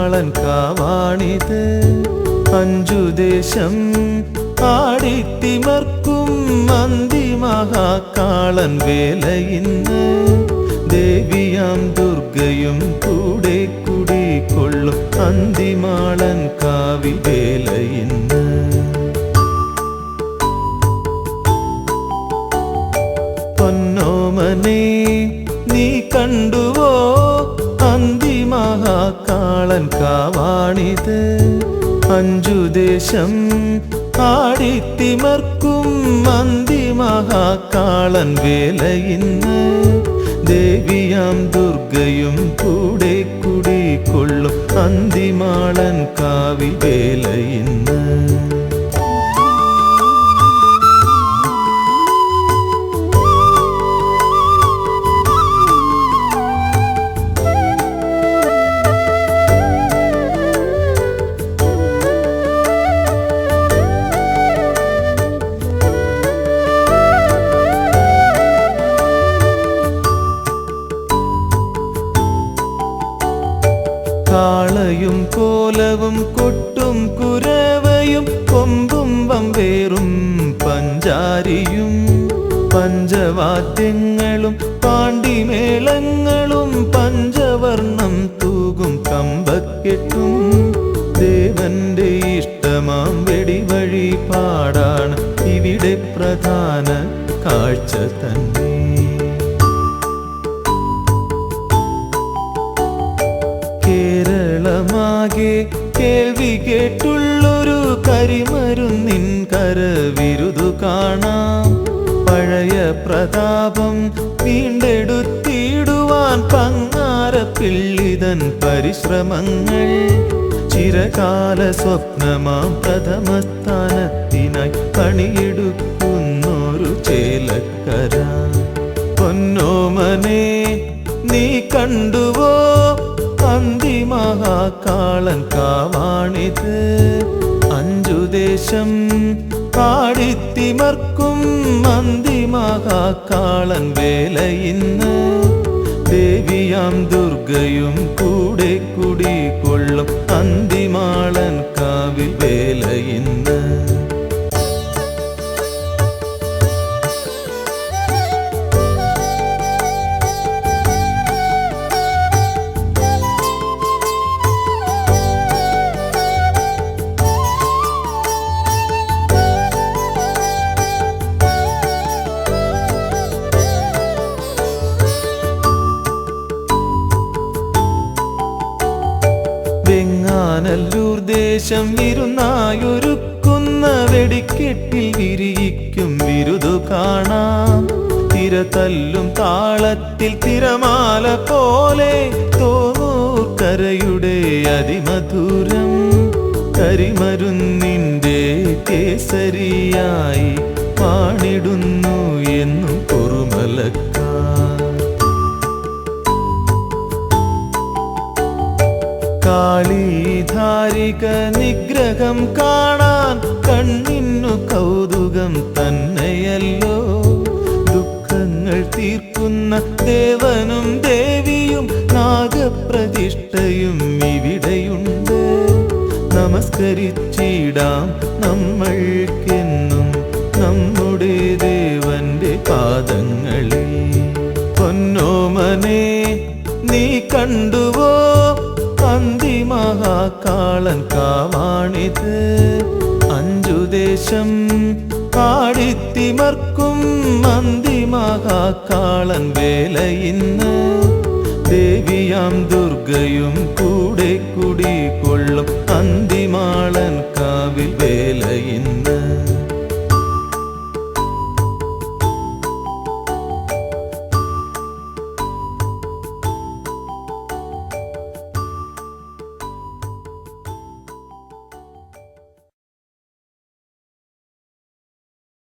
അന്തിമാളൻ കാവാണിത്. അഞ്ചുദേശം ആടിത്തിമർക്കും അന്തിമഹാകാളൻ വേലയിന്ന്. ദേവിയാം ദുർഗയും കൂടെ കുടികൊള്ളും അന്തിമാളൻ കാവിൽ വേലയിന്ന്. പൊന്നോമനെ നീ കണ്ടുവോ അന്തിമഹാകാളൻ കാവാണിത്. അഞ്ചുദേശം ആടിത്തിമർക്കും അന്തിമഹാകാളൻ വേലയിന്ന്. ദേവിയാം ദുർഗയും കൂടെ കുടികൊള്ളും അന്തിമാളൻ കാവിൽ വേലയിന്ന്. കാളയും കോലവും കൊട്ടും കുരവയും കൊമ്പും വമ്പേറും പഞ്ചാരിയും പഞ്ചവാദ്യങ്ങളും പാണ്ടിമേളങ്ങളും പഞ്ചവർണം തൂകും കമ്പക്കെട്ടും. ദേവന്റെ ഇഷ്ടമാം വെടിവഴിപാടാണ് ഇവിടെ പ്രധാന കാഴ്ച തന്നെ. കേരളമാകെ കേൾവി കേട്ടുള്ളൊരു കരിമരുന്നിൻ കരവിരുതു കാണാം. പഴയ പ്രതാപം വീണ്ടെടുത്തിടുവാൻ പങ്ങാരപ്പിള്ളിതൻ പരിശ്രമങ്ങൾ. ചിരകാല സ്വപ്നമാം പ്രഥമസ്ഥാനത്തിനായി പണിയെടുക്കുന്നൊരു ചേലക്കര. പൊന്നോമനെ നീ കണ്ടുവോ അന്തിമഹാകാളൻ കാവാണിത്. അഞ്ചുദേശം ആടിത്തിമർക്കും അന്തിമഹാകാളൻ വേലയിന്ന്. ദേവിയാം ദുർഗയും കൂടെ കുടികൊള്ളും അന്തിമാളൻ കാവിൽ വേലയിന്ന്. വെങ്ങാനല്ലൂർ ദേശം വിരുന്നായൊരുക്കുന്ന വെടിക്കെട്ടിൽ വിരിയിക്കും വിരുതു കാണാം. തിരതല്ലും താളത്തിൽ തിരമാല പോലെ തോന്നൂർ കരയുടെ അതിമധുരം. കരിമരുന്നിൻ്റെ കേസരിയായി പാണിടുന്നു എന്നും കുറുമലക്കാർ. കാളീധാരിക നിഗ്രഹം കാണാൻ കണ്ണിന്നു കൗതുകം തന്നെയല്ലോ. ദുഃഖങ്ങൾ തീർക്കുന്ന ദേവനും ദേവിയും നാഗപ്രതിഷ്ഠയും ഇവിടെയുണ്ട്. നമസ്കരിച്ചിടാം നമ്മൾക്കെന്നും നമ്മുടെ ദേവന്റെ പാദങ്ങളിൽ. പൊന്നോമനെ നീ കണ്ടുവോ അന്തിമഹാകാളൻ കാവാണിത്. അഞ്ചുദേശം ആടിത്തിമർക്കും അന്തിമഹാകാളൻ വേലയിന്ന്. ദേവിയാം ദുർഗയും കൂടെ കുടികൊള്ളും അന്തിമാളൻ കാവിൽ വേലയിന്ന്.